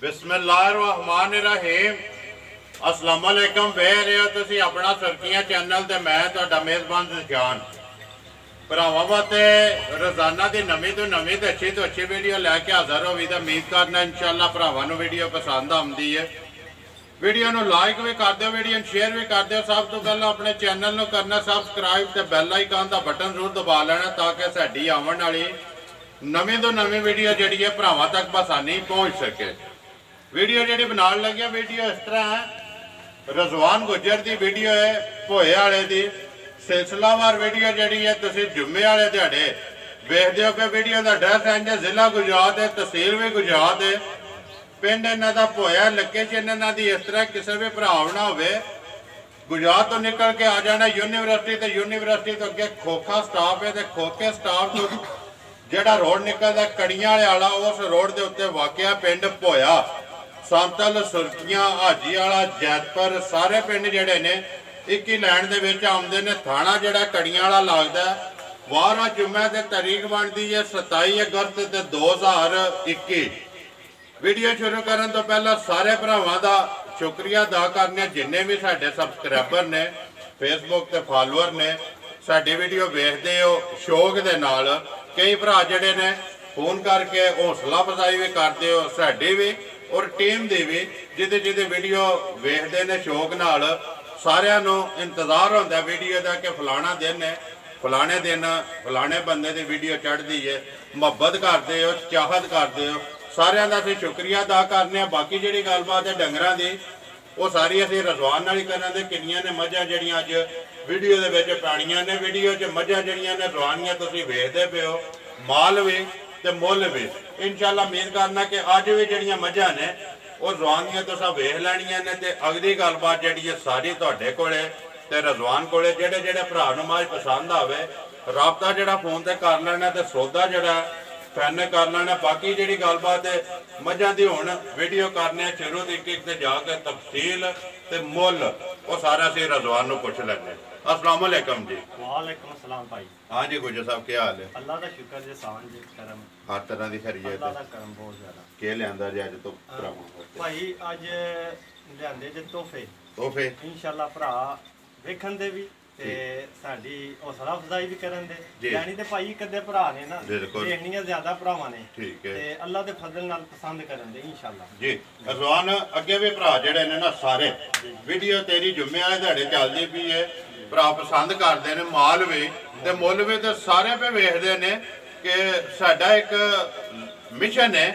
बिस्मिल्लाहिर्रहमानिर्रहीम। अस्सलाम वालेकुम। वेख रहे हो तुसीं अपना सुर्खियां चैनल ते मैं तुहाडा मेज़बान ज़िशान भरावां वास्ते रोज़ाना की नवीं तो नवीं तो अच्छी वीडियो लैके हाज़र हो। उम्मीद करना इंशाअल्लाह भरावां नूं वीडियो पसंद आउंदी है। वीडियो नूं लाइक भी कर दो, वीडियो शेयर भी कर दो। सब तो पहले अपने चैनल नूं करना सबसक्राइब ते बैल आइकन का बटन जरूर दबा लेना ताकि साडी आवन वाली नवीं तो नवीं वीडियो जिहड़ी है भरावां तक आसानी पहुँच सके। वीडियो जी बना लगे वीडियो इस तरह है, रजवान गुजर की वीडियो है भोए वाले की सिलसिलावार वीडियो जी है। तुम जुम्मे वाले दिहाड़े वेखते हो कि वीडियो का एड्रैस है जिला गुजरात है, तहसील भी गुजरात है, पिंड इन्हों का भोया लोकेशन इन्हों की इस तरह किसी भी भरावना हो गुजरात तो निकल के आ जाना यूनीवर्सिटी तो यूनीवर्सिटी तो अगे खोखा स्टाफ है तो खोखे स्टाफ तो जोड़ा रोड निकलता कड़ियां वाला उस रोड के उत्ते वाकया पिंड भोया संतल सुर्खियां हाजी वाला जैतपुर सारे पिंड जोड़े ने एक ही लैन के आते हैं। थाना जोड़ा कड़ियां वाला लगता वारा जुम्मे की तारीख बनती है 27 अगस्त 2021। वीडियो शुरू करने तो पहला सारे भरावां दा शुक्रिया अदा करने जिन्ने भी साडे सबसक्राइबर ने फेसबुक ते फॉलोअर ने साडी वीडियो वेखदे हो शौक दे नाल। कई भरा जिहड़े ने फोन करके हौसला अफजाई भी करते हो साडी भी और टीम दी भी जिहदे जिहदे वीडियो वेखदे ने शौक नाल। सारिआं नूं इंतज़ार हुंदा वीडियो का कि फलाना दिन है फलाने दिन फलाने बंदे की वीडियो चढ़ती है। मुहब्बत करते हो चाहत करते हो सारिआं दा असीं शुक्रिया अदा करने। बाकी जिहड़ी गलबात है डंगरां दी वो सारी असीं रजवान नाल ही करांगे। किन्नियां ने मझां जिहड़ियां अज वीडियो दे विच पैणियां ने वीडियो च मझां जिहड़ियां ने रवानियां तुसीं वेखदे पे हो माल भी ते मुੱਲ भी। इंशाअल्लाह उम्मीद करना कि अज भी जिहड़ियां मझां ने वो रवानियां तुसां वेख लैणियां ने ते अगली गलबात जिहड़ी है सारी तुहाडे कोले ते रजवान कोले। जिहड़े जिहड़े भरा नूं मझ पसंद आवे राबता जिहड़ा फोन ते कर लेना ते सौदा जिहड़ा फैन कर लेना। बाकी जी गलबात है मझां की हुण वीडियो करने शुरू एक एक से जाके तफसील ते मुੱਲ वो सारा असीं रजवान नूं पुछ लैंदे। अस्सलाम वालेकुम जी। वालेकुम अस्सलाम भाई। हाँ जी गुजर साहब क्या हाल है? अल्लाह का शुक्र जी सान जी करम हर तरह की खैरियत अल्लाह का करम बहुत ज्यादा। के लियांदा जी अज तो भाई अज लियांदे जे तोहफे तोहफे इंशाअल्लाह भरा वेखण दे भी ते साडी हौसला अफजाई भी करन दे। यानी ते भाई कदे भरा ने ना देखणियां ज्यादा भरावां ने ठीक है ते अल्लाह दे फजल नाल पसंद करन दे इंशाअल्लाह जी। रजवान अगे भी भरा जेडे ने ना सारे वीडियो तेरी जुम्मे वाले दिहाड़े चलदी पई है भरा पसंद करते हैं माल भी ते मुੱਲ भी ते सारे पे वेखदे ने कि साडा एक मिशन है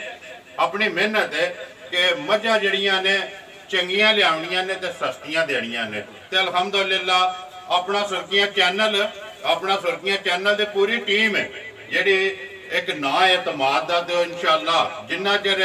अपनी मेहनत है कि मझां जिहड़ियां ने चंगियां लियावणियां ने ते सस्तियां देणियां ने ते अल्हम्दुलिल्लाह अपना सुर्खियां चैनल की पूरी टीम है जिहड़ी एक ना एतमाद दा ते इंशाअल्लाह जिन्ना चिर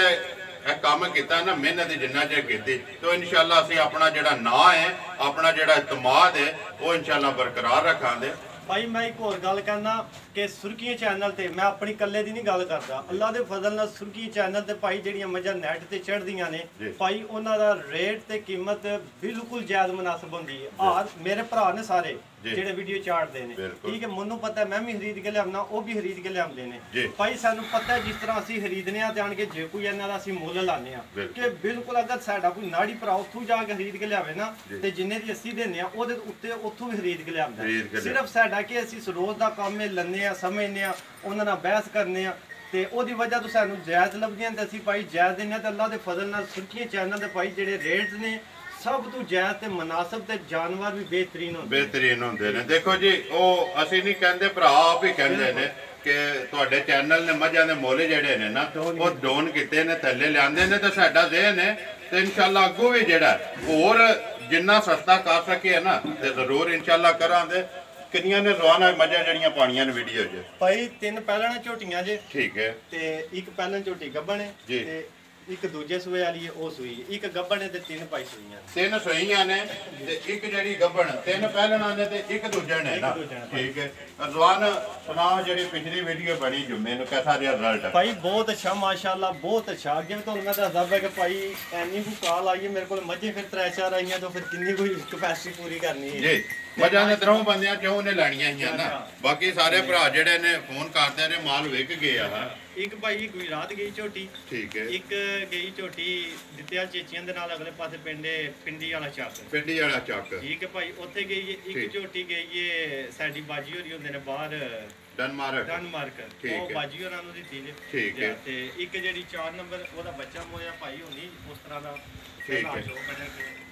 काम किया ना मेहनत जिन्ना चिर की तो इंशाअल्लाह असीं अपना जिहड़ा ना है अपना जिहड़ा एतमाद है वो इंशाअल्लाह बरकरार रखांगे। भाई मैं एक होर गल कहना कि सुर्खियां चैनल ते मैं अपनी कल्ले दी नहीं गल करदा। अल्लाह दे फजल नाल सुर्खियां चैनल ते भाई जिहड़ियां मझां नैट ते चढ़दियां ने भाई उन्हां दा रेट ते कीमत बिल्कुल जायज़ मुनासिब हुंदी है। और मेरे भरा ने सारे जेडे वीडियो चाड़ते हैं ठीक है मैनू पता है मैं भी खरीद के लिया वो भी खरीद के लियाते हैं। भाई सानू पता है जिस तरह असीं खरीदने जान के जे कोई इन्हां दा असीं मुੱਲ लाने कि बिल्कुल अगर साडा कोई नाड़ी भरा उत्थों जाके खरीद के लियावे ना ते जिन्ने दी असीं देने ओहदे उत्ते उत्थों भी खरीद के लियांदा। सिर्फ साडा कि असीं रोज़ दा काम लन्ने समझने उन्हां नाल बहस करने ते ओहदी वजह तो सानू जायज़ लभदियां ते असीं भाई जायज़ दिंदे ते अल्लाह दे फजल नाल सुर्खियां चैनल दे भाई जेडे रेट्स ने सब तो जायज़ ते मुनासिब ते जानवर भी बेहतरीन होंदे ने। देखो जी वो असीं नहीं कहंदे भरा आप ही कहंदे ने कि तुहाडे चैनल ने मझां दे मुੱਲ जेडे ने ना वो डाउन कीते ने थल्ले लिआंदे ने ते साडा ज़हन है ते इंशाअल्लाह अग्गों भी जेड़ा होर जिन्ना सस्ता कर सके ना ते जरूर इंशाअल्लाह करांगे। किन्नियां ने रवाना मझां जड़ियां पानियां ने वीडियो च भाई 3 पैलण झोटियां जे ठीक है ते एक पैलण झोटी गब्बन है जी ते एक दूजे सूए वाली है वो सूई एक गब्बन है ते 3 पाई सूईयां 3 सूईयां ने ते एक जड़ी गब्बन 3 पैलणा ने ते एक दूजे ने ना ठीक है। रजवान सुना जड़ी पिछली वीडियो बनी जुम्मे नु कैसा रिजल्ट है? भाई बहुत अच्छा माशाअल्लाह बहुत अच्छा। अगे भी तो मैं दसदा है कि भाई एनी को कॉल आई है मेरे को मजे फिर 3-4 आईयां तो फिर कितनी कोई कैपेसिटी पूरी करनी है जी। मजा ने त्रों बंदियां क्यों ने लैणियां ही ना बाकी सारे भरा जेडे ने फोन करदे ने माल विक गया ਇੱਕ ਭਾਈ ਗੁਜਰਾਤ ਗਈ ਝੋਟੀ, ਠੀਕ ਹੈ। ਇੱਕ ਗਈ ਝੋਟੀ ਦਿੱਤਿਆ ਚੇਚੀਆਂ ਦੇ ਨਾਲ ਅਗਲੇ ਪਾਸੇ ਪਿੰਡੀ ਵਾਲਾ ਚੱਕ। ਪਿੰਡੀ ਵਾਲਾ ਚੱਕ, ਠੀਕ ਹੈ ਭਾਈ, ਉੱਥੇ ਗਈ ਹੈ। ਇੱਕ ਝੋਟੀ ਗਈ ਹੈ ਸਾਡੀ ਬਾਜੀ ਹੋਰੀ ਹੁੰਦੇ ਨੇ ਬਾਹਰ ਡਨਮਾਰਕ, ਉਹ ਬਾਜੀ ਹੋਰਾਂ ਨੂੰ ਦਿੱਤੀ ਜੇ। ਠੀਕ ਹੈ। ਤੇ ਇੱਕ ਜਿਹੜੀ 4 ਨੰਬਰ ਉਹਦਾ ਬੱਚਾ ਮੋਇਆ ਭਾਈ ਹੋਣੀ ਉਸ ਤਰ੍ਹਾਂ ਦਾ। ਠੀਕ ਹੈ,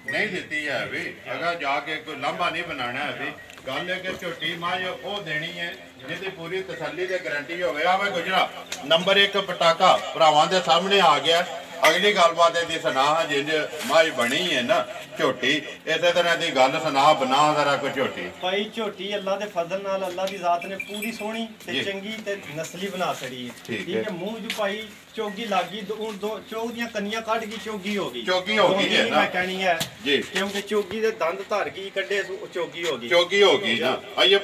ਨਹੀਂ ਦਿੱਤੀ ਹੈ ਵੀ, ਅਗਾ ਜਾ ਕੇ ਕੋਈ ਲਾਂਭਾ ਨਹੀਂ ਬਣਾਣਾ ਹੈ ਵੀ। ਗੱਲ ਹੈ ਕਿ ਝੋਟੀ ਮਾਝ ਉਹ ਦੇਣੀ ਹੈ ਜਿਹਦੀ ਪੂਰੀ ਤਸੱਲੀ ਤੇ ਗਾਰੰਟੀ ਹੋਵੇ। ਆਵੇ ਗੁਜਰਾ ਨੰਬਰ 1 ਪਟਾਕਾ ਭਰਾਵਾਂ ਦੇ ਸਾਹਮਣੇ ਆ ਗਿਆ। ਅਗਲੀ ਗੱਲਬਾਤ ਇਹਦੀ ਸੁਣਾ, ਜਿੰਜ ਮਾਝ ਬਣੀ ਹੈ ਨਾ ਝੋਟੀ, ਇਸੇ ਤਰ੍ਹਾਂ ਦੀ ਗੱਲ ਸੁਣਾ, ਬਣਾ ਜ਼ਰਾ ਕੋਈ ਝੋਟੀ। ਭਾਈ ਝੋਟੀ ਅੱਲਾ ਦੇ ਫਜ਼ਲ ਨਾਲ ਅੱਲਾ ਦੀ ਜ਼ਾਤ ਨੇ ਪੂਰੀ ਸੋਹਣੀ ਤੇ ਚੰਗੀ ਤੇ ਨਸਲੀ ਬਣਾ ਛੜੀ ਹੈ। ਠੀਕ ਹੈ, ਮੂੰਹ ਚ ਭਾਈ ਚੋਗੀ ਲੱਗੀ, ਦੋ ਚੋਗ ਦੀਆਂ ਕੰਨੀਆਂ ਕੱਢ ਗਈ, ਚੋਗੀ ਹੋ ਗਈ ਹੈ ਨਾ, ਮੈਂ ਕਹਿਣੀ ਹੈ ਜੀ, ਕਿਉਂਕਿ ਚੋਗੀ ਦੇ ਦੰਦ ਧਰ ਗਈ ਕੱਢੇ, ਚੋਗੀ ਹੋ ਗਈ ਨਾ। ਅਜੇ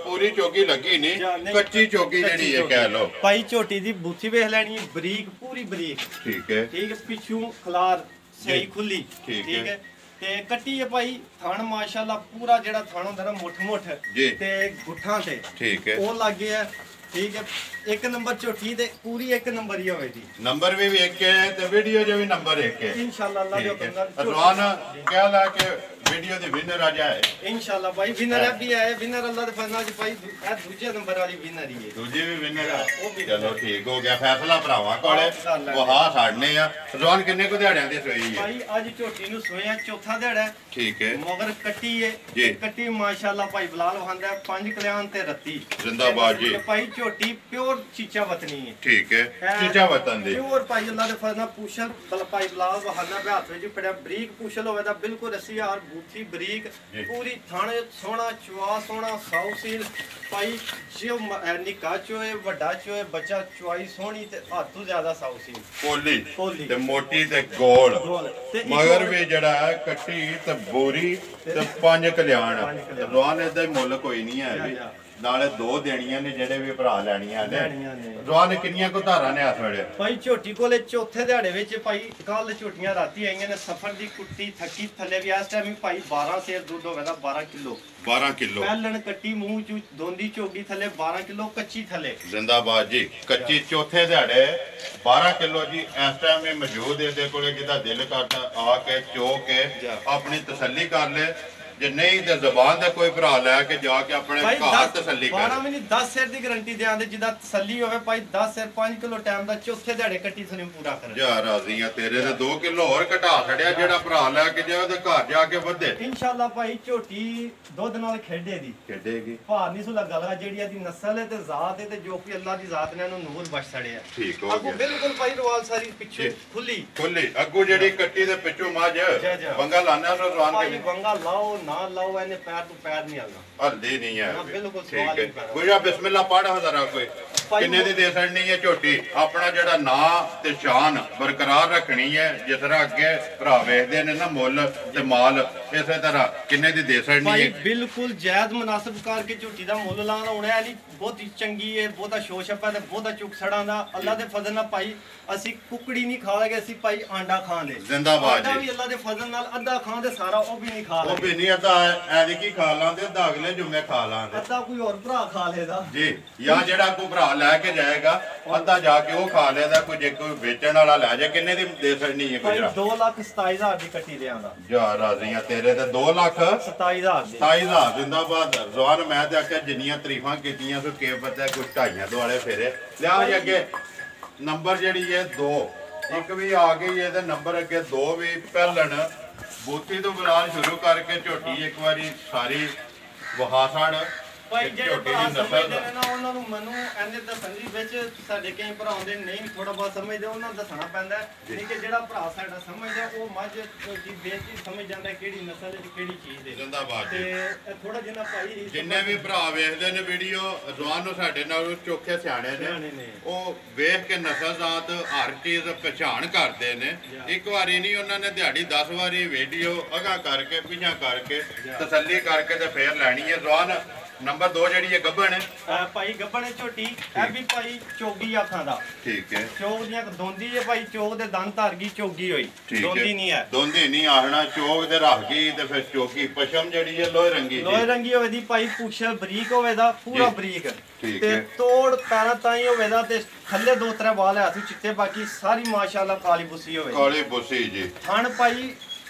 ਪੂਰੀ ਚੋਗੀ ਲੱਗੀ ਨਹੀਂ, ਕੱਚੀ ਚੋਗੀ ਜਿਹੜੀ ਹੈ ਕਹਿ ਲੋ। ਭਾਈ ਝੋਟੀ ਦੀ ਬੂਥੀ ਵੇਖ ਲੈਣੀ, ਬਰੀਕ ਪੂਰੀ ਬਰੀਕ। ਠੀਕ ਹੈ, ਪਿੱਛੋਂ ਖਲਾਰ ਸਹੀ ਖੁੱਲੀ। ਠੀਕ ਹੈ, ਤੇ ਕੱਟੀ ਹੈ ਭਾਈ ਥਣ ਮਾਸ਼ਾਅੱਲਾ ਪੂਰਾ ਜਿਹੜਾ ਥਣ ਹੁੰਦਾ ਨਾ ਮੁੱਠ ਤੇ ਗੁੱਠਾਂ ਤੇ। ਠੀਕ ਹੈ, ਉਹ ਲੱਗੇ ਆ। ਠੀਕ ਹੈ, 1 ਨੰਬਰ ਝੋਟੀ ਤੇ ਪੂਰੀ 1 ਨੰਬਰ ਹੀ ਹੋਵੇ ਜੀ। ਨੰਬਰ ਵੀ ਇੱਕ ਹੈ ਤੇ ਵੀਡੀਓ ਜੋ ਵੀ ਨੰਬਰ 1 ਹੈ ਇਨਸ਼ਾਅੱਲਾ। ਅੱਲਾ ਦੇ ਹੁਕਮ ਨਾਲ ਰਵਾਨ ਕਹਿ ਲਾ ਕਿ ਵੀਡੀਓ ਦੀ ਵਿਨਰ ਆ ਜਾਏ ਇਨਸ਼ਾਅੱਲਾ। ਭਾਈ ਵਿਨਰ ਵੀ ਆਏ, ਵਿਨਰ ਅੱਲਾ ਦੇ ਫਜ਼ਲ ਨਾਲ ਭਾਈ ਇਹ ਦੂਜੇ ਨੰਬਰ ਵਾਲੀ ਵਿਨਰ ਹੀ ਹੈ। ਦੂਜੀ ਵੀ ਵਿਨਰ ਆ, ਚਲੋ ਠੀਕ ਹੋ ਗਿਆ, ਫੈਸਲਾ ਭਰਾਵਾਂ ਕੋਲੇ ਵਹਾ ਸਾੜਨੇ ਆ। ਰਵਾਨ ਕਿੰਨੇ ਕੁ ਦਿਹਾੜਿਆਂ ਦੀ ਸੋਈ ਹੈ ਭਾਈ? ਅੱਜ ਝੋਟੀ ਨੂੰ ਸੋਇਆ ਚੌਥਾ ਦਿਹਾੜਾ। ਠੀਕ ਹੈ, ਮਗਰ ਕੱਟੀ ਹੈ, ਕੱਟੀ ਮਾਸ਼ਾਅੱਲਾ ਭਾਈ ਬਲਾਲ ਵਹਾਂਦਾ 5 ਕਲਿਆਣ ਤੇ ਰੱਤੀ। ਜ਼ਿੰਦਾਬਾਦ ਜੀ। ਭਾਈ ਝੋਟੀ ਪਿਓਰ ਚੀਚਾ ਵਤਨੀ ਹੈ। ਠੀਕ ਹੈ, ਚੀਚਾ ਵਤਨ ਦੀ ਪਿਓਰ ਭਾਈ ਅੱਲਾ ਦੇ ਫਜ਼ਲ ਨਾਲ ਪੂਛਲ ਭਾਈ ਬਲਾਲ ਵਹਾਂਦਾ ਹੱਥ ਵਿੱਚ ਪੜਿਆ ਬਰੀਕ ਪੂਛਲ ਹੋਵੇ ਤਾਂ ਬਿਲਕੁਲ 80000 ਬੂਥੀ ਬਰੀਕ ਪੂਰੀ ਥਣ ਸੋਹਣਾ ਚਵਾ ਸੋਹਣਾ ਸਾਊਸੀਲ ਭਾਈ ਜੋ ਨਿੱਕਾ ਚੋਏ ਵੱਡਾ ਚੋਏ ਬੱਚਾ ਚਵਾਈ ਸੋਹਣੀ ਤੇ ਹੱਥੋਂ ਜ਼ਿਆਦਾ ਸਾਊਸੀਲ ਕੋਲੀ ਤੇ ਮੋਟੀ ਤੇ ਗੋਲ ਮਗਰ ਵੀ ਜਿਹੜਾ ਹੈ ਕੱਟੀ ਤੇ ਬੋਰੀ ਤੇ 5 ਕਲਿਆਣ। ਰਵਾਨ ਇਹਦਾ ਹੀ ਮੁੱਲ ਕੋਈ ਨਹੀਂ ਹੈ ਵੀ, ਨਾਲੇ 2 ਦੇਣੀਆਂ ਨੇ ਜਿਹੜੇ ਵੀ ਭਰਾ ਲੈਣੀਆਂ ਨੇ। ਰਵਾਨ ਕਿੰਨੀਆਂ ਕੋ ਧਾਰਾਂ ਨੇ ਹੱਥ ਵੜੇ ਭਾਈ ਝੋਟੀ ਕੋਲੇ ਚੌਥੇ ਦਿਹਾੜੇ ਵਿੱਚ ਭਾਈ ਕੱਲ ਝੋਟੀਆਂ ਰਾਤੀ ਆਈਆਂ ਨੇ ਸਫਰ ਦੀ ਕੁੱਟੀ ਥੱਕੀ ਥੱਲੇ ਵੀ ਇਸ ਟਾਈਮ ਭਾਈ 12 ਸੇਰ ਦੁੱਧ ਹੋਵੇਗਾ 12 ਕਿਲੋ ਪਹਿਲਣ ਕੱਟੀ ਮੂੰਹ ਚ ਦੋਂਦੀ ਝੋਗੀ ਥੱਲੇ 12 ਕਿਲੋ ਕੱਚੀ ਥੱਲੇ। ਜ਼ਿੰਦਾਬਾਦ ਜੀ। ਕੱਚੀ ਚੌਥੇ ਦਿਹਾੜੇ 12 ਕਿਲੋ ਜੀ ਇਸ ਟਾਈਮ ਇਹ ਮੌਜੂਦ ਇਹਦੇ ਕੋਲੇ, ਜਿਹਦਾ ਦਿਲ ਕਰਦਾ ਆ ਕੇ ਚੋ ਕੇ ਆਪਣੀ ਤਸੱਲੀ ਕਰ ਲੈ। ਜੇ ਨਹੀਂ ਤੇ ਜ਼ਬਾਨ ਦਾ ਕੋਈ ਭਰਾ ਲੈ ਕੇ ਜਾ ਕੇ ਆਪਣੇ ਘਰ ਤਸੱਲੀ ਕਰ। 12 ਮਿੰਟ 10 ਸਿਰ ਦੀ ਗਾਰੰਟੀ ਦਿਆਂਦੇ, ਜਿਹਦਾ ਤਸੱਲੀ ਹੋਵੇ ਭਾਈ 10 ਸਿਰ 5 ਕਿਲੋ ਟਾਈਮ ਦਾ ਚੌਥੇ ਦਿਹਾੜੇ ਕੱਟੀ ਥਣੀ ਪੂਰਾ ਕਰ। ਜਾ ਰਾਜ਼ੀ ਆ ਤੇਰੇ ਤੇ 2 ਕਿਲੋ ਹੋਰ ਘਟਾ ਛੜਿਆ, ਜਿਹੜਾ ਭਰਾ ਲੈ ਕੇ ਜਾਏ ਉਹਦੇ ਘਰ ਜਾ ਕੇ ਵਧੇ ਇਨਸ਼ਾਅੱਲਾ। ਭਾਈ ਝੋਟੀ ਦੁੱਧ ਨਾਲ ਖੇਡੇਗੀ, ਭਾਰ ਨਹੀਂ ਸੋ ਲੱਗਾ ਜਿਹੜੀ ਇਹਦੀ ਨਸਲ ਹੈ ਤੇ ਜ਼ਾਤ ਹੈ ਤੇ ਜੋ ਕਿ ਅੱਲਾ ਦੀ ਜ਼ਾਤ ਨੇ ਉਹਨੂੰ ਨੂਰ ਬਖਸ਼ ਛੜਿਆ। ਠੀਕ ਹੋ ਗਿਆ, ਬਿਲਕੁਲ ਭਾਈ ਰਵਾਲ ਸਾਰੀ ਪਿੱਛੇ ਖੁੱਲੀ ਅੱਗੂ ਜਿਹੜੀ ਕੱਟੀ ਦੇ ਪਿੱਛੋਂ ਮੱਝ ਵੰਗਾ ਲਾਣਾ ਸੋ ਰਵਾਨ ਕੇ ਵੰਗਾ ਲਾਓ ਨਾ ਲਾਓ ਇਹਨੇ ਪੈਰ ਤੋਂ ਪੈਰ ਨਹੀਂ ਆਲਣਾ, ਹਲਦੀ ਨਹੀਂ ਹੈ। ਬਿਲਕੁਲ ਠੀਕ ਹੈ, ਗੁਜਰਾ ਬਿਸਮਿਲ੍ਲਾ ਪੜ੍ਹ ਹਜ਼ਾਰਾ ਕੋਈ ਕਿੰਨੇ ਦੀ ਦੇ ਛੜਨੀ ਹੈ ਝੋਟੀ? ਆਪਣਾ ਜਿਹੜਾ ਨਾਂ ਤੇ ਸ਼ਾਨ ਬਰਕਰਾਰ ਰੱਖਣੀ ਹੈ, ਜਿਸ ਤਰ੍ਹਾਂ ਅੱਗੇ ਭਰਾ ਵੇਖਦੇ ਨੇ ਨਾ ਮੁੱਲ ਤੇ ਮਾਲ, ਇਸੇ ਤਰ੍ਹਾਂ ਕਿੰਨੇ ਦੀ ਦੇ ਛੜਨੀ ਹੈ? ਬਿਲਕੁਲ ਜਾਇਜ਼ ਮੁਨਾਸਬ ਕਰਕੇ ਝੋਟੀ ਦਾ ਮੁੱਲ ਲਾਣਾ ਹੋਣਾ ਹੈ। ਨਹੀਂ ਬਹੁਤੀ ਚੰਗੀ ਹੈ, ਬਹੁਤਾ ਸ਼ੋਸ਼ਪਾ ਤੇ ਬਹੁਤਾ ਚੁੱਕ ਛੜਾਂ ਦਾ। ਅੱਲਾ ਦੇ ਫਜ਼ਲ ਨਾਲ ਭਾਈ ਅਸੀਂ ਕੁਕੜੀ ਨਹੀਂ ਖਾ ਲਗੇ, ਅਸੀਂ ਭਾਈ ਆਂਡਾ ਖਾਣ ਦੇ। ਜ਼ਿੰਦਾਬਾਦ ਜੀ। ਆਂਡਾ ਵੀ ਅੱਲਾ ਦੇ ਫਜ਼ਲ ਨਾਲ ਅੱਧਾ ਖਾਣ ਦੇ, ਸਾਰਾ ਉਹ ਵੀ ਨਹੀਂ ਖਾ ਲਗੇ। ਉਹ ਵੀ ਨਹੀਂ ਅੱਧਾ ਐਦੀ ਕੀ ਖਾ ਲਾਂਦੇ, ਅੱਧਾ ਅਗਲੇ ਜੁਮੇ ਖਾ ਲਾਂਦੇ, ਅੱਧਾ ਕੋਈ ਹੋਰ ਭਰਾ ਖਾ ਲੇਦਾ ਜੀ। ਜਾਂ ਜਿਹੜਾ ਕੋਈ ਭਰਾ ਲੈ ਕੇ ਜਾਏਗਾ ਅੱਧਾ ਜਾ ਕੇ ਉਹ ਖਾ ਲੇਦਾ, ਕੋਈ ਜੇ ਕੋਈ ਵੇਚਣ ਵਾਲਾ ਲੈ ਜਾ। ਕਿੰਨੇ ਦੀ ਦੇ ਛੜਨੀ ਹੈ ਗੁਜਰਾ? 2,27,000 ਦੀ ਕੱਟੀ ਦਿਆਂਗਾ। ਜਾ ਰਾਜ਼ੀਆਂ ਤੇਰੇ ਤੇ 2,27,000 ਦੀ। 27,000 ਜ਼ਿੰਦਾਬਾਦ। ਜ਼ਵਾਨ ਮੈਂ ਤੇ ਆਖਿਆ ਜਿੰਨੀਆਂ ਤਾਰੀਫਾਂ ਕੀਤੀਆਂ ਸੋ ਕੇ ਪਤਾ ਕੁਝ ਢਾਈਆਂ ਦੁਆਲੇ ਫੇਰੇ ਲਿਆ ਜੀ। ਅੱਗੇ ਨੰਬਰ ਜਿਹੜੀ ਹੈ 2 ਇੱਕ ਵੀ ਆ ਗਈ ਹੈ ਤੇ ਨੰਬਰ ਅੱਗੇ 2 ਵੀ ਪਹਿਲਣ ਬੂਥੀ ਤੋਂ ਬਲਾਲ ਸ਼ੁਰੂ ਕਰਕੇ ਝੋਟੀ ਇੱਕ ਵਾਰੀ ਸਾਰੀ ਵਹਾਸਣ ਭਾਈ ਜਿਹੜੇ ਭਰਾ ਸਮਝਦੇ ਨੇ ਨਾ ਉਹਨਾਂ ਨੂੰ ਮੈਨੂੰ ਇਹਨੇ ਦੱਸਣ ਦੀ ਵਿੱਚ ਸਾਡੇ ਕਈ ਭਰਾ ਆਉਂਦੇ ਨਹੀਂ ਥੋੜਾ ਬਹੁਤ ਸਮਝਦੇ, ਉਹਨਾਂ ਨੂੰ ਦੱਸਣਾ ਪੈਂਦਾ। ਨਹੀਂ ਕਿ ਜਿਹੜਾ ਭਰਾ ਸਾਡਾ ਸਮਝਦਾ ਉਹ ਮੱਝ ਦੀ ਬੇਇੱਜ਼ਤੀ ਸਮਝ ਜਾਂਦਾ ਕਿਹੜੀ ਨਸਲ ਦੀ ਕਿਹੜੀ ਚੀਜ਼ ਦੇ। ਜ਼ਿੰਦਾਬਾਦ ਤੇ ਥੋੜਾ ਜਿਹਾ ਭਾਈ ਜਿੰਨੇ ਵੀ ਭਰਾ ਵੇਖਦੇ ਨੇ ਵੀਡੀਓ ਰਵਾਨ ਨੂੰ ਸਾਡੇ ਨਾਲ ਚੋਖੇ ਸਿਆਣੇ ਨੇ, ਉਹ ਵੇਖ ਕੇ ਨਸਲ ਜ਼ਾਤ ਹਰ ਚੀਜ਼ ਪਛਾਣ ਕਰਦੇ ਨੇ। ਇੱਕ ਵਾਰੀ ਨਹੀਂ, ਉਹਨਾਂ ਨੇ ਦਿਹਾੜੀ 10 ਵਾਰੀ ਵੀਡੀਓ ਅਗਾ ਕਰਕੇ ਪਿਛਾ ਕਰਕੇ ਤਸੱਲੀ ਕਰਕੇ ਤੇ ਫੇਰ ਲੈਣੀ ਹੈ। ਰਵਾਨ ਨੰਬਰ 2 ਜਿਹੜੀ ਹੈ ਗੱਭਣ ਹੈ ਭਾਈ ਗੱਭਣ ਝੋਟੀ ਇਹ ਵੀ ਭਾਈ ਚੋਗੀ ਅੱਖਾਂ ਦਾ ਠੀਕ ਹੈ ਚੋਗ ਦੀਆਂ ਦੋਂਦੀ ਹੈ ਭਾਈ ਚੋਗ ਦੇ ਦੰਦ ਧਰ ਗਈ ਚੋਗੀ ਹੋਈ ਦੋਂਦੀ ਨਹੀਂ ਹੈ ਦੋਂਦੀ ਨਹੀਂ ਆਹਣਾ ਚੋਗ ਤੇ ਰੱਖ ਗਈ ਤੇ ਫਿਰ ਚੋਗੀ ਪਸ਼ਮ ਜਿਹੜੀ ਹੈ ਲੋਹੇ ਰੰਗੀ ਹੋਵੇ ਦੀ ਭਾਈ ਪੁੱਛਲ ਬਰੀਕ ਹੋਵੇ ਦਾ ਪੂਰਾ ਬਰੀਕ ਠੀਕ ਤੇ ਹੈ ਤੋੜ ਪੈਰਾਂ ਤਾਈ ਹੋਵੇ ਦਾ ਤੇ ਥੱਲੇ 2-3 ਵਾਲ ਹੱਥ ਚਿੱਟੇ ਬਾਕੀ ਸਾਰੀ ਮਾਸ਼ਾਅੱਲਾ ਕਾਲੀ ਬੁੱਸੀ ਹੋਵੇ ਕਾਲੀ ਬੁੱਸੀ ਜੀ ਥਣ ਭਾਈ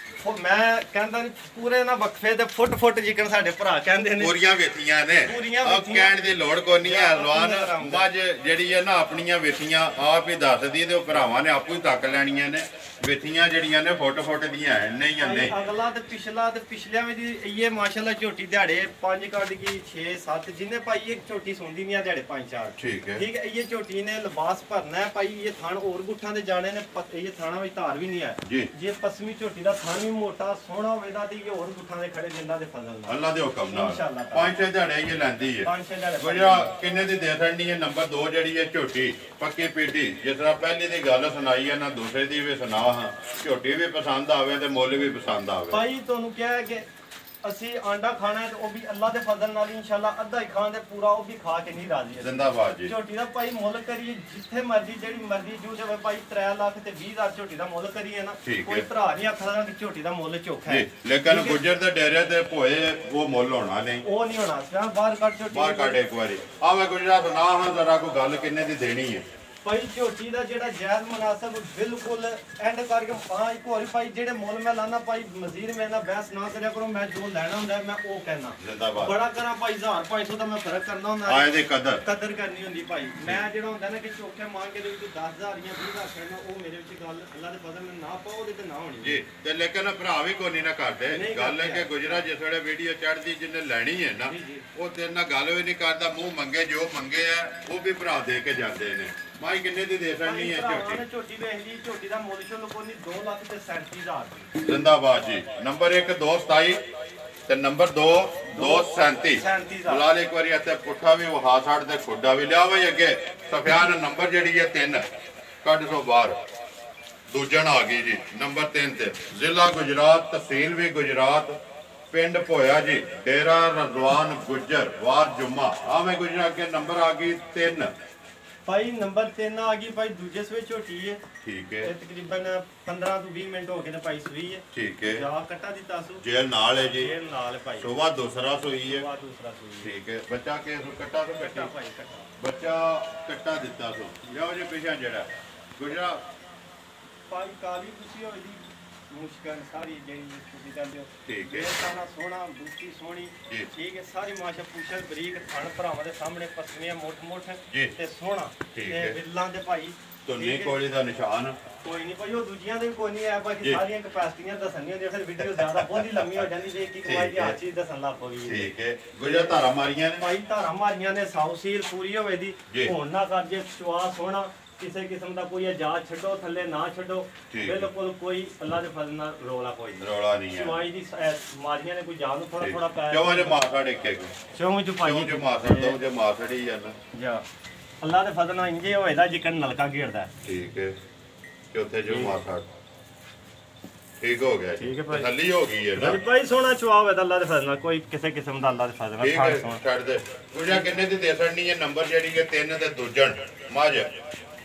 ਮੈਂ ਕਹਿੰਦਾ ਪੂਰੇ ਨਾ ਵਕਫੇ ਤੇ ਫੁੱਟ ਜਿਕਣ ਸਾਡੇ ਭਰਾ ਕਹਿੰਦੇ ਨੇ ਪੂਰੀਆਂ ਵੇਥੀਆਂ ਨੇ ਉਹ ਕਹਿਣ ਦੀ ਲੋੜ ਕੋਈ ਨਹੀਂ ਹੈ ਹਲਵਾਨ ਮੱਝ ਜਿਹੜੀ ਹੈ ਨਾ ਆਪਣੀਆਂ ਵੇਥੀਆਂ ਆਪ ਹੀ ਦੱਸਦੀ ਤੇ ਉਹ ਭਰਾਵਾਂ ਨੇ ਆਪੂ ਹੀ ਤੱਕ ਲੈਣੀਆਂ ਨੇ ਵੇਥੀਆਂ ਜਿਹੜੀਆਂ ਨੇ ਫੁੱਟ ਦੀਆਂ ਨਹੀਂ ਆ ਨਹੀਂ ਅਗਲਾ ਤੇ ਪਿਛਲਿਆਂ ਵਿੱਚ ਇਹ ਮਾਸ਼ਾਅੱਲਾ ਝੋਟੀ ਦਿਹਾੜੇ 5 ਕੱਢ ਗਈ 6-7 ਜਿੰਨੇ ਭਾਈ ਇਹ ਝੋਟੀ ਸੁਣਦੀ ਨਹੀਂ ਆ ਦਿਹਾੜੇ 5-4 ਠੀਕ ਹੈ ਇਹ ਝੋਟੀ ਨੇ ਲਿਬਾਸ ਭਰਨਾ ਹੈ ਭਾਈ ਇਹ ਥਣ ਹੋਰ ਗੁੱਠਾਂ ਦੇ ਜਾਣੇ ਨੇ ਇਹ ਥਾਣਾ ਵਿੱਚ ਧਾਰ ਵੀ ਨਹੀਂ ਹੈ ਜੇ ਪਸਮੀ ਝੋਟੀ ਦਾ ਥਣ ਵੀ ਮੋਟਾ ਸੋਹਣਾ ਹੋਵੇਗਾ ਤੇ ਇਹ ਹੋਰ ਗੁੱਠਾਂ ਦੇ ਖੜੇ ਜਿੰਦਾ ਦੇ ਫਜ਼ਲ ਨਾਲ ਅੱਲਾ ਦੇ ਹੁਕਮ ਨਾਲ 5-6 ਦਿਹਾੜੇ ਇਹ ਲੈਂਦੀ ਹੈ 5-6 ਦਿਹਾੜੇ ਗੁਜਰਾ ਕਿੰਨੇ ਦੀ ਦੇ ਸਕਣੀ ਹੈ ਨੰਬਰ 2 ਜਿਹੜੀ ਹੈ ਝੋਟੀ ਪੱਕੀ ਪੀਟੀ ਜਿਸ ਤਰ੍ਹਾਂ ਪਹਿਲੀ ਦੀ ਗੱਲ ਸੁਣਾਈ ਹੈ ਨਾ ਦੂਸਰੇ ਦੀ ਵੀ ਸੁਣਾ ਹਾਂ ਝੋਟੀ ਵੀ ਪਸੰਦ ਆਵੇ ਤੇ ਮੁੱਲ ਵੀ ਪਸੰਦ ਆਵੇ ਭਾਈ ਤੁਹਾਨੂੰ ਕਿਹਾ ਹੈ ਕਿ ਅਸੀਂ ਆਂਡਾ ਖਾਣਾ ਹੈ ਤੇ ਉਹ ਵੀ ਅੱਲਾ ਦੇ ਫਜ਼ਲ ਨਾਲ ਇਨਸ਼ਾਅੱਲਾ ਅੱਧਾ ਹੀ ਖਾਣ ਦੇ ਪੂਰਾ ਉਹ ਵੀ ਖਾ ਕੇ ਨਹੀਂ ਰਾਜ਼ੀ ਹੈ ਜ਼ਿੰਦਾਬਾਦ ਜੀ ਝੋਟੀ ਦਾ ਭਾਈ ਮੁੱਲ ਕਰੀਏ ਜਿੱਥੇ ਮਰਜ਼ੀ ਜਿਹੜੀ ਮਰਜ਼ੀ ਜੂ ਜਾਵੇ ਭਾਈ 3 ਲੱਖ ਤੇ 20,000 ਝੋਟੀ ਦਾ ਮੁੱਲ ਕਰੀਏ ਨਾ ਕੋਈ ਭਰਾ ਨਹੀਂ ਆਖਦਾ ਕਿ ਝੋਟੀ ਦਾ ਮੁੱਲ ਚੋਖਾ ਹੈ ਲੇਕਿਨ ਗੁੱਜਰ ਦੇ ਡੇਰੇ ਤੇ ਭੋਏ ਉਹ ਮੁੱਲ ਹੋਣਾ ਨਹੀਂ ਉਹ ਨਹੀਂ ਹੋਣਾ ਸਿਆ ਬਾਹਰ ਕੱਢ ਝੋਟੀ ਬਾਹਰ ਕੱਢ ਇੱਕ ਵਾਰੀ ਆਵੇ ਗੁਜਰਾ ਸੁਣਾ ਹਾਂ ਜ਼ਰਾ ਕੋਈ ਗੱਲ ਕਿੰਨੇ ਦੀ ਦੇਣੀ ਹੈ ਭਾਈ ਝੋਟੀ ਦਾ ਜਿਹੜਾ ਜਾਇਜ਼ ਮੁਨਾਸਬ ਬਿਲਕੁਲ ਐਂਡ ਕਰਕੇ ਇੱਕ ਵਾਰੀ ਭਾਈ ਜਿਹੜੇ ਮੁੱਲ ਮੈਂ ਲਾਣਾ ਭਾਈ ਮਜ਼ੀਦ ਮੇਰੇ ਨਾਲ ਬਹਿਸ ਨਾ ਕਰਿਆ ਕਰੋ ਮੈਂ ਜੋ ਲੈਣਾ ਹੁੰਦਾ ਮੈਂ ਉਹ ਕਹਿਣਾ ਜ਼ਿੰਦਾਬਾਦ ਬੜਾ ਕਰਾਂ ਭਾਈ 1000-500 ਦਾ ਮੈਂ ਫਰਕ ਕਰਨਾ ਹੁੰਦਾ ਆਏ ਦੀ ਕਦਰ ਕਰਨੀ ਹੁੰਦੀ ਭਾਈ ਮੈਂ ਜਿਹੜਾ ਹੁੰਦਾ ਨਾ ਕਿ ਚੋਖੇ ਮੰਗ ਕੇ ਦੇ ਵਿੱਚ 10,000 ਜਾਂ 20,000 ਕਹਿਣਾ ਉਹ ਮੇਰੇ ਵਿੱਚ ਗੱਲ ਅੱਲਾ ਦੇ ਫਜ਼ਲ ਨਾਲ ਨਾ ਪਾਓ ਉਹਦੇ ਤੇ ਨਾ ਹੋਣੀ ਜੀ ਤੇ ਲੇਕਿਨ ਭਰਾ ਵੀ ਕੋਈ ਨਹੀਂ ਨਾ ਕਰਦੇ ਗੱਲ ਹੈ ਕਿ ਗੁਜਰਾ ਜਿਸ ਵੇਲੇ ਵੀਡੀਓ ਚੜਦੀ ਜਿਹਨੇ ਲੈਣੀ ਹੈ ਨਾ ਉਹ ਤੇਰੇ ਨਾਲ ਗੱਲ ਵੀ ਨਹੀਂ ਕਰਦਾ ਮੂੰਹ ਮੰਗੇ ਜੋ ਮੰਗੇ ਆ ਉਹ ਵੀ ਭਰਾ ਦੇ ਕੇ ਜਾਂਦੇ ਨੇ ਮਾਈ ਕਿੰਨੇ ਦੀ ਦੇ ਸਕਣੀ ਹੈ ਝੋਟੀ ਵੇਖ ਲਈ ਝੋਟੀ ਦਾ ਮੁੱਲ ਸ਼ੁਰੂ ਕੋਈ 2 ਲੱਖ ਤੇ 37,000 ਜ਼ਿੰਦਾਬਾਦ ਜੀ ਨੰਬਰ 1 227 ਤੇ ਨੰਬਰ 2 237 ਬਲਾਲ ਇੱਕ ਵਾਰੀ ਇੱਥੇ ਪੁੱਠਾ ਵੀ ਵਹਾ ਛੱਡ ਤੇ ਖੋਡਾ ਵੀ ਲਿਆ ਬਈ ਅੱਗੇ ਸਫਿਆਨ ਨੰਬਰ ਜਿਹੜੀ ਹੈ 3 ਕੱਢ ਤੋਂ ਬਾਹਰ ਦੂਜਣ ਆ ਗਈ ਜੀ ਨੰਬਰ 3 ਤੇ ਜ਼ਿਲ੍ਹਾ ਗੁਜਰਾਤ ਤਹਿਸੀਲ ਵੀ ਗੁਜਰਾਤ ਪਿੰਡ ਭੋਇਆ ਜੀ ਡੇਰਾ ਰਜ਼ਵਾਨ ਗੁੱਜਰ ਵਾਰ ਜੁਮਾ ਆਵੇਂ ਗੁਜਰਾ ਅੱਗੇ ਨੰਬਰ ਆ ਗਈ 3 ਭਾਈ ਨੰਬਰ 3 ਆ ਗਈ ਭਾਈ ਦੂਜੇ ਸਵੇ ਝੋਟੀ ਹੈ ਠੀਕ ਹੈ ਇਹ ਤਕਰੀਬਨ 15 ਤੋਂ 20 ਮਿੰਟ ਹੋ ਗਏ ਨੇ ਭਾਈ ਸੂਈ ਹੈ ਠੀਕ ਹੈ ਜਾ ਕੱਟਾ ਦਿੱਤਾ ਸੂ ਜੇਲ ਨਾਲ ਹੈ ਜੀ ਜੇਲ ਨਾਲ ਭਾਈ ਸੋਵਾ ਦੂਸਰਾ ਸੂਈ ਹੈ ਦੂਸਰਾ ਸੂਈ ਠੀਕ ਹੈ ਬੱਚਾ ਕੇ ਕੱਟਾ ਤੋਂ ਕੱਟੀ ਭਾਈ ਕੱਟਾ ਬੱਚਾ ਕੱਟਾ ਦਿੱਤਾ ਸੋ ਲਿਆਓ ਜੀ ਪਿਛਾ ਜਿਹੜਾ ਗੁਜਰਾ ਭਾਈ ਕਾਲੀ ਤੁਸੀਂ ਹੋਈ ਦੀ ਮੁਸ਼ਕਲ ਸਾਰੀ ਜਿਹੜੀ ਤੁਸੀਂ ਕਹਿੰਦੇ ਹੋ ਠੀਕ ਹੈ ਸਾਰਾ ਸੋਹਣਾ ਬੂਟੀ ਸੋਹਣੀ ਠੀਕ ਹੈ ਸਾਰੀ ਮਾਸ਼ਾ ਪੁੱਛਲ ਬਰੀਕ ਥਣ ਭਰਾਵਾਂ ਦੇ ਸਾਹਮਣੇ ਪਸਮੀਆਂ ਮੋਟ ਤੇ ਸੋਹਣਾ ਤੇ ਬਿੱਲਾਂ ਦੇ ਭਾਈ ਤੁੰਨੀ ਕੋਲੀ ਦਾ ਨਿਸ਼ਾਨ ਕੋਈ ਨਹੀਂ ਭਾਈ ਉਹ ਦੂਜੀਆਂ ਦੇ ਵੀ ਕੋਈ ਨਹੀਂ ਆ ਬਾਕੀ ਸਾਰੀਆਂ ਕਪੈਸਿਟੀਆਂ ਦੱਸਣੀਆਂ ਹੁੰਦੀਆਂ ਫਿਰ ਵੀਡੀਓ ਜ਼ਿਆਦਾ ਬਹੁਤੀ ਲੰਮੀ ਹੋ ਜਾਂਦੀ ਜੇ ਇੱਕ ਕਮਾਈ ਦੀ ਹਰ ਚੀਜ਼ ਦੱਸਣ ਲੱਗ ਪਈ ਠੀਕ ਹੈ ਗੁਜਰਾ ਧਾਰਾ ਮਾਰੀਆਂ ਨੇ ਭਾਈ ਧਾਰਾ ਮਾਰੀਆਂ ਨੇ ਸਾਊ ਸੀਲ ਪੂਰੀ ਹੋਵੇ ਦੀ ਹੋਣ ਨਾ ਕਰ ਜੇ ਚਵਾ ਸੋਹਣਾ ਕਿਸੇ ਕਿਸਮ ਦਾ ਕੋਈ ਇਜਾਜ਼ ਛੱਡੋ ਥੱਲੇ ਨਾ ਛੱਡੋ ਬਿਲਕੁਲ ਕੋਈ ਅੱਲਾ ਦੇ ਫਜ਼ਲ ਨਾਲ ਰੌਲਾ ਨਹੀਂ ਹੈ ਸਵਾਈ ਦੀ ਮਾਰੀਆਂ ਨੇ ਕੋਈ ਜਾਨ ਨੂੰ ਥੋੜਾ ਪੈ ਕਿਉਂ ਜੇ ਮਾਸਾ ਡੇਕੇ ਕਿਉਂ ਜੋ ਭਾਈ ਜੋ ਮਾਸਾ ਦੋ ਜੇ ਮਾਸੜੀ ਜਾਂਦਾ ਜਾ ਅੱਲਾ ਦੇ ਫਜ਼ਲ ਨਾਲ ਇੰਜੇ ਹੋਏਦਾ ਜਿਕਣ ਨਲਕਾ ਘੇਰਦਾ ਠੀਕ ਹੈ ਚੌਥੇ ਜੋ ਮਾਸਾ ਠੀਕ ਹੋ ਗਿਆ ਠੀਕ ਹੈ ਭਾਈ ਥੱਲੀ ਹੋ ਗਈ ਹੈ ਨਾ ਭਾਈ ਸੋਹਣਾ ਚਵਾ ਹੋਵੇ ਤਾਂ ਅੱਲਾ ਦੇ ਫਜ਼ਲ ਨਾਲ ਕੋਈ ਕਿਸੇ ਕਿਸਮ ਦਾ ਅੱਲਾ ਦੇ ਫਜ਼ਲ ਨਾਲ ਠੀਕ ਹੈ ਛੱਡ ਦੇ ਗੁਜਰਾ ਕਿੰਨੇ ਦੀ ਦੇ ਸਕਣੀ ਹੈ ਨੰਬਰ ਜਿਹੜੀ ਹੈ 3 ਤੇ ਦੂਜਣ ਮੱਝ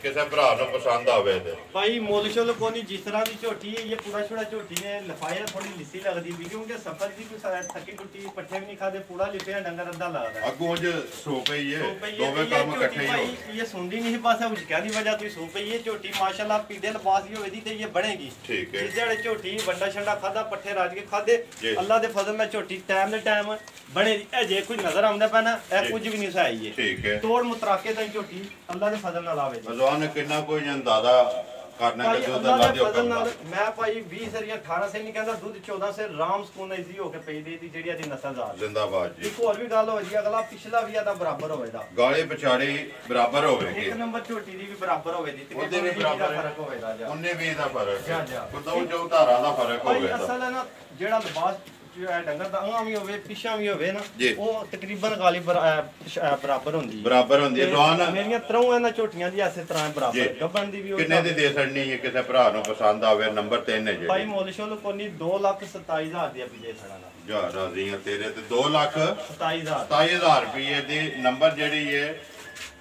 ਕਿਸੇ ਭਰਾ ਨੂੰ ਪਸੰਦ ਆਵੇ ਤੇ ਭਾਈ ਮੁੱਲ ਸ਼ੁੱਲ ਕੋਈ ਜਿਸ ਤਰ੍ਹਾਂ ਦੀ ਝੋਟੀ ਹੈ ਇਹ ਪੂਰਾ ਛੋੜਾ ਝੋਟੀ ਨੇ ਲਫਾਇਆ ਥੋੜੀ ਲਿੱਸੀ ਲੱਗਦੀ ਵੀ ਕਿਉਂਕਿ ਸਫਰ ਦੀ ਕੋਈ ਥੱਕੀ ਟੁੱਟੀ ਪੱਠੇ ਵੀ ਨਹੀਂ ਖਾਦੇ ਪੂਰਾ ਲਿਫਿਆ ਡੰਗਰ ਅੱਧਾ ਲੱਗਦਾ ਅੱਗੋਂ ਜ ਸੋ ਪਈ ਹੈ ਦੋਵੇਂ ਕੰਮ ਇਕੱਠੇ ਹੀ ਹੋ ਇਹ ਸੁਣਦੀ ਨਹੀਂ ਪਾਸੇ ਉਸ ਕਹਿ ਦੀ ਵਜ੍ਹਾ ਤੋਂ ਸੋ ਪਈ ਹੈ ਝੋਟੀ ਮਾਸ਼ਾਅੱਲਾ ਪੀੜੇ ਲਬਾਸ ਹੀ ਹੋਵੇਦੀ ਤੇ ਇਹ ਬਣੇਗੀ ਠੀਕ ਹੈ ਜਿਸ ਜਿਹੜੇ ਝੋਟੀ ਵੱਡਾ ਛੰਡਾ ਖਾਦਾ ਪੱਠੇ ਰਾਜ ਕੇ ਖਾਦੇ ਅੱਲਾ ਦੇ ਫਜ਼ਲ ਨਾਲ ਝੋਟੀ ਟਾਈਮ ਦੇ ਟਾਈਮ ਬਣੇ ਇਹ ਜੇ ਕੋਈ ਨਜ਼ਰ ਆਉਂਦਾ ਪੈਣਾ ਇਹ ਕੁਝ ਵੀ ਨਹੀਂ ਸਹਾਈ ਹੈ ਠੀਕ ਹੈ ਤੋੜ ਮੁਤਰਾਕੇ ਤਾਂ ਝੋਟੀ ਅੱਲਾ ਦੇ ਫਜ਼ਲ ਨਾਲ ਆਵੇ ਅਜ਼ਵਾਨ ਕਿੰਨਾ ਕੋਈ ਅੰਦਾਜ਼ਾ ਕਰਨਾ ਕਿ ਦੁੱਧ ਅੱਲਾ ਦੇ ਹੁਕਮ ਨਾਲ ਮੈਂ ਭਾਈ 20 ਸੇ ਜਾਂ 18 ਸੇ ਨਹੀਂ ਕਹਿੰਦਾ ਦੁੱਧ 14 ਸੇ ਰਾਮ ਸਕੂਨ ਇਜ਼ੀ ਹੋ ਕੇ ਪਈ ਦੀ ਜਿਹੜੀ ਇਹਦੀ ਨਸਲਦਾਰ ਜ਼ਿੰਦਾਬਾਦ ਜੀ ਇੱਕ ਹੋਰ ਵੀ ਗੱਲ ਹੋਈ ਅਗਲਾ ਪਿਛਲਾ ਵੀ ਆਦਾ ਬਰਾਬਰ ਹੋਵੇਗਾ ਗਾਲੇ ਪਛਾੜੇ ਬਰਾਬਰ ਹੋਵੇਗੀ ਇੱਕ ਨੰਬਰ ਝੋਟੀ ਦੀ ਵੀ ਬਰਾਬਰ ਹੋਵੇਗੀ ਤੇ ਉਹਦੇ ਵੀ ਬਰਾਬਰ ਫਰਕ ਹੋਵੇਗਾ ਜਾਂ 19-20 ਦਾ ਫਰਕ ਜਾਂ ਕੋਈ ਦੋ ਧਾਰਾਂ ਦਾ ਫਰਕ ਹੋਵੇਗਾ ਅਸਲ ਹੈ ਨਾ ਜਿਹੜਾ ਲਿਬਾਸ ਡੰਗਰ ਦਾ ਆਹ ਵੀ ਹੋਵੇ ਪਿੱਛਾ ਵੀ ਹੋਵੇ ਨਾ ਜੀ। ਉਹ ਤਕਰੀਬਨ ਗਾਲੀ ਬਰਾਬਰ ਹੁੰਦੀ ਹੈ ਬਰਾਬਰ ਹੁੰਦੀ ਹੈ ਜਵਾਨ ਮੇਰੀਆਂ ਤਰੋਂ ਇਹਨਾਂ ਝੋਟੀਆਂ ਦੀ ਇਸੇ ਤਰ੍ਹਾਂ ਬਰਾਬਰ ਗੱਬਣ ਦੀ ਵੀ ਉਹ ਕਿੰਨੇ ਦੀ ਦੇ ਛੱਡਣੀ ਹੈ ਕਿਸੇ ਭਰਾ ਨੂੰ ਪਸੰਦ ਆਵੇ ਨੰਬਰ 3 ਹੈ ਭਾਈ ਜੀ ਮੁੱਲ ਸ਼ੁੱਲ ਕੋਈ 2,27,000 ਦੀ ਵੀ ਦੇ ਛੜਾਣਾ ਜਾ ਰਾਜ਼ੀਆਂ ਤੇਰੇ ਤੇ 2,27,000 27,000 ਰੁਪਏ ਦੀ ਨੰਬਰ ਜਿਹੜੀ ਹੈ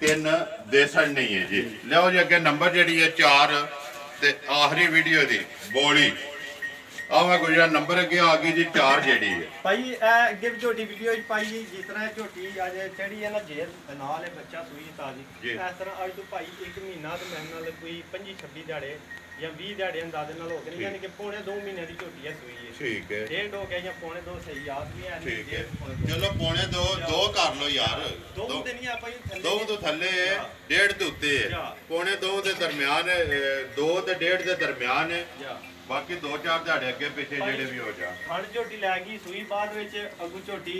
3 ਦੇ ਛੱਡਣੀ ਹੈ ਜੀ ਲਿਓ ਜੀ ਅੱਗੇ ਨੰਬਰ ਜਿਹੜੀ ਹੈ 4 ਤੇ ਆਖਰੀ ਵੀਡੀਓ ਦੀ ਬੋਲੀ ਆਵਾ ਗੁਜਰਾ ਨੰਬਰ ਅੱਗੇ ਆ ਗਈ ਜੀ 4 ਜਿਹੜੀ ਹੈ ਭਾਈ ਇਹ ਅੱਗੇ ਵੀ ਝੋਟੀ ਵੀਡੀਓ ਚ ਪਾਈ ਜੀ ਜਿਸ ਤਰ੍ਹਾਂ ਇਹ ਝੋਟੀ ਅੱਜ ਚੜੀ ਹੈ ਨਾ ਜੇਰ ਨਾਲ ਇਹ ਬੱਚਾ ਸੂਈ ਤਾਜੀ ਜੀ। ਇਸ ਤਰ੍ਹਾਂ ਅੱਜ ਤੋਂ ਭਾਈ 1 ਮਹੀਨਾ ਤੇ ਮੇਰੇ ਨਾਲ ਕੋਈ 25-26 ਦਿਹਾੜੇ ਜਾਂ 20 ਦਿਹਾੜੇ ਅੰਦਾਜ਼ੇ ਨਾਲ ਹੋ ਗਏ ਨੇ, ਯਾਨੀ ਕਿ ਪੌਣੇ 2 ਮਹੀਨਿਆਂ ਦੀ ਝੋਟੀ ਹੈ ਸੂਈ ਹੈ ਠੀਕ ਹੈ ਡੇਢ ਹੋ ਗਿਆ ਜਾਂ ਪੌਣੇ 2 ਸਹੀ ਯਾਦ ਵੀ ਹੈ ਨਹੀਂ ਠੀਕ ਹੈ ਜੇ ਚਲੋ ਪੌਣੇ 2 ਕਰ ਲਓ ਯਾਰ ਦੋ ਤੇ ਨਹੀਂ ਆਪਾਂ ਥੱਲੇ 2 ਤੋਂ ਥੱਲੇ ਹੈ 1.5 ਦੇ ਉੱਤੇ ਹੈ ਜਾ। ਪੌਣੇ 2 ਦੇ ਦਰਮਿਆਨ ਹੈ 2 ਤੇ 1.5 ਦੇ ਦਰਮਿਆਨ ਹੈ ਜਾਂ ਬਾਕੀ 2-4 ਦਿਹਾੜੇ ਅੱਗੇ ਪਿੱਛੇ ਜਿਹੜੇ ਵੀ ਹੋ ਜਾ ਖੜ ਝੋਟੀ ਲੈ ਗਈ ਸੂਈ ਬਾਅਦ ਵਿੱਚ ਅੱਗੂ ਝੋਟੀ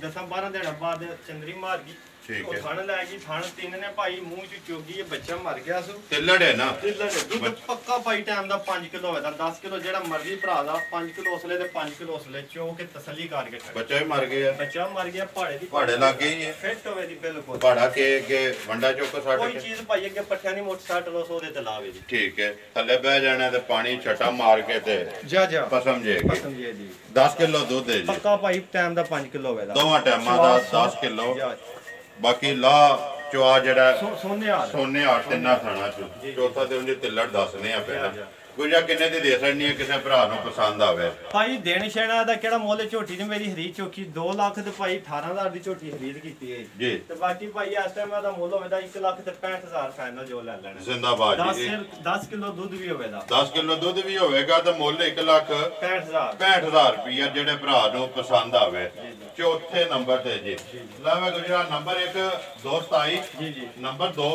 10-12 ਦਿਨਾਂ ਬਾਅਦ ਚੰਦਰੀ ਮਾਰ ਗਈ ਠੀਕ ਉਹ ਹੈ। ਥਣ ਲੈ ਗਈ ਥਣ ਤਿੰਨ ਨੇ ਭਾਈ ਮੂੰਹ ਚ ਚੋਗੀ ਇਹ ਬੱਚਾ ਮਰ ਗਿਆ ਸੋ ਤਿੱਲੜ ਹੈ ਨਾ ਦੁੱਧ ਪੱਕਾ ਭਾਈ ਟਾਈਮ ਦਾ 5 ਕਿਲੋ ਹੋਵੇਗਾ 10 ਕਿਲੋ ਜਿਹੜਾ ਮਰਜ਼ੀ ਭਰਾ ਦਾ 5 ਕਿਲੋ ਉਸਲੇ ਤੇ 5 ਕਿਲੋ ਉਸਲੇ ਚੋ ਕੇ ਤਸੱਲੀ ਕਰਕੇ ਛੱਡ ਬੱਚਾ ਵੀ ਮਰ ਗਿਆ ਬੱਚਾ ਮਰ ਗਿਆ ਪਹਾੜੇ ਦੀ ਪਹਾੜੇ ਲੱਗ ਗਈ ਹੈ ਫਿੱਟ ਹੋਵੇ ਦੀ ਬਿਲਕੁਲ ਪਹਾੜਾ ਕੇ ਅੱਗੇ ਵੰਡਾ ਚੁੱਕ ਛੱਡ ਕੋਈ ਕੇ ਚੀਜ਼ ਭਾਈ ਅੱਗੇ ਪੱਠਿਆਂ ਦੀ ਮੋਟਰਸਾਈਕਲ ਲੋ ਸੋ ਉਹਦੇ ਤੇ ਲਾਵੇ ਜੀ ਠੀਕ ਹੈ ਥੱਲੇ ਬਹਿ ਜਾਣਾ ਤੇ ਪਾਣੀ ਛਟਾ ਮਾਰ ਕੇ ਤੇ ਜਾ ਜਾ ਪਸਮ ਜੇਗੀ ਸਮਝੇ ਜੀ 10 ਕਿਲੋ ਦੁੱਧ ਹੈ ਜੀ ਪੱਕਾ ਭਾਈ ਟਾਈਮ ਦਾ 5 ਕਿਲੋ ਹੋਵੇਗਾ ਦੋਵਾਂ ਟਾਈਮਾਂ ਦਾ 10 ਕਿਲੋ ਬਾਕੀ ਲਾ ਚਵਾ ਜਿਹੜਾ ਸੋਨੇ ਹਾਲ ਸੋਨੇ ਆਟ ਤਿੰਨਾਂ ਥਾਣਾ ਚ ਚੌਥਾ ਤੇ ਉਹਦੇ ਤਿੱਲੜ ਦੱਸਨੇ ਆ ਪਹਿਲਾਂ ਗੁਜਾ ਕਿੰਨੇ ਦੀ ਦੇ ਸਕਣੀ ਹੈ ਕਿਸੇ ਭਰਾ ਨੂੰ ਪਸੰਦ ਆਵੇ ਭਾਈ ਦੇਣ ਸ਼ੈਣਾ ਦਾ ਕਿਹੜਾ ਮੁੱਲ ਝੋਟੀ ਨੇ ਮੇਰੀ ਖਰੀਦ ਚੋਕੀ 2 ਲੱਖ ਤੇ ਭਾਈ 18,000 ਦੀ ਝੋਟੀ ਖਰੀਦ ਕੀਤੀ ਹੈ ਜੀ ਤੇ ਬਾਕੀ ਭਾਈ ਇਸ ਟਾਈਮ ਦਾ ਮੁੱਲ ਹੋਵੇਗਾ 1 ਲੱਖ ਤੇ 65,000 ਫਾਈਨਲ ਜੋ ਲੈ ਲੈਣਾ ਜ਼ਿੰਦਾਬਾਦ ਜੀ 10 ਕਿਲੋ ਦੁੱਧ ਵੀ ਹੋਵੇਗਾ 10 ਕਿਲੋ ਦੁੱਧ ਵੀ ਹੋਵੇਗਾ ਤੇ ਮੁੱਲ 1 ਲੱਖ 65,000 65,000 ਰੁਪਇਆ ਜਿਹੜੇ ਭਰਾ ਨੂੰ ਪਸੰਦ ਆਵੇ ਚੌਥੇ ਨੰਬਰ ਤੇ ਜੀ ਲਾਵੇ ਗੁਜਰਾ ਨੰਬਰ 1 227 ਜੀ ਜੀ ਨੰਬਰ 2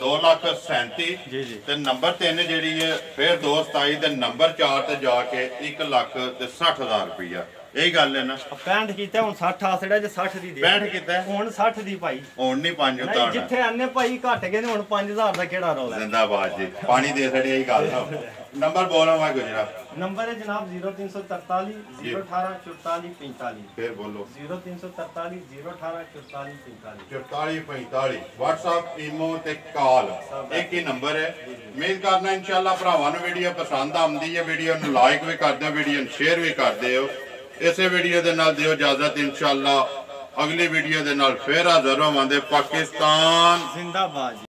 2,37,000 ਜੀ ਜੀ ਤੇ ਨੰਬਰ 3 ਜਿਹੜੀ ਹੈ ਫਿਰ 227 ਤੇ ਨੰਬਰ 4 ਤੇ ਜਾ ਕੇ 1 ਲੱਖ ਤੇ 60,000 ਰੁਪਇਆ ਇਹੀ ਗੱਲ ਹੈ ਨਾ 65 ਕੀਤਾ ਹੁਣ 60 ਆਸੜਾ ਜੇ 60 ਦੀ ਦੇ 65 ਕੀਤਾ ਹੈ? ਹੁਣ 60 ਦੀ ਭਾਈ ਹੁਣ ਨਹੀਂ 5 ਨਹੀਂ ਉਤਾਰਨਾ ਜਿੱਥੇ ਆਨੇ ਭਾਈ ਘਟ ਗਏ ਨੇ ਹੁਣ 5,000 ਦਾ ਕਿਹੜਾ ਰੋਲਾ ਹੈ? ਜ਼ਿੰਦਾਬਾਦ ਜੀ ਪਾਣੀ ਦੇ ਛੜੇ ਇਹੀ ਗੱਲ ਆ ਨੰਬਰ ਬੋਲੋ ਮੈਂ ਗੁਜਰਾ ਨੰਬਰ ਹੈ ਜਨਾਬ 0343 018 44 45 ਫਿਰ ਬੋਲੋ 0343 018 44 45 44 45 WhatsApp ਈਮੋ ਤੇ ਕਾਲ ਇੱਕ ਹੀ ਨੰਬਰ ਹੈ ਉਮੀਦ ਕਰਨਾ ਇਨਸ਼ਾਅੱਲਾ ਭਰਾਵਾਂ ਨੂੰ ਵੀਡੀਓ ਪਸੰਦ ਆਉਂਦੀ ਹੈ ਵੀਡੀਓ ਨੂੰ ਲਾਈਕ ਵੀ ਕਰਦੇ ਹੋ ਵੀਡੀਓ ਨੂੰ ਸ਼ੇਅਰ ਵੀ ਕਰਦੇ ਹੋ ਇਸੇ ਵੀਡੀਓ ਦੇ ਨਾਲ ਦਿਓ ਇਜਾਜ਼ਤ ਇਨਸ਼ਾਅੱਲਾ ਅਗਲੀ ਵੀਡੀਓ ਦੇ ਨਾਲ ਫੇਰ ਹਾਜ਼ਰ ਹੋਵਾਂਗੇ ਪਾਕਿਸਤਾਨ ਜ਼ਿੰਦਾਬਾਦ।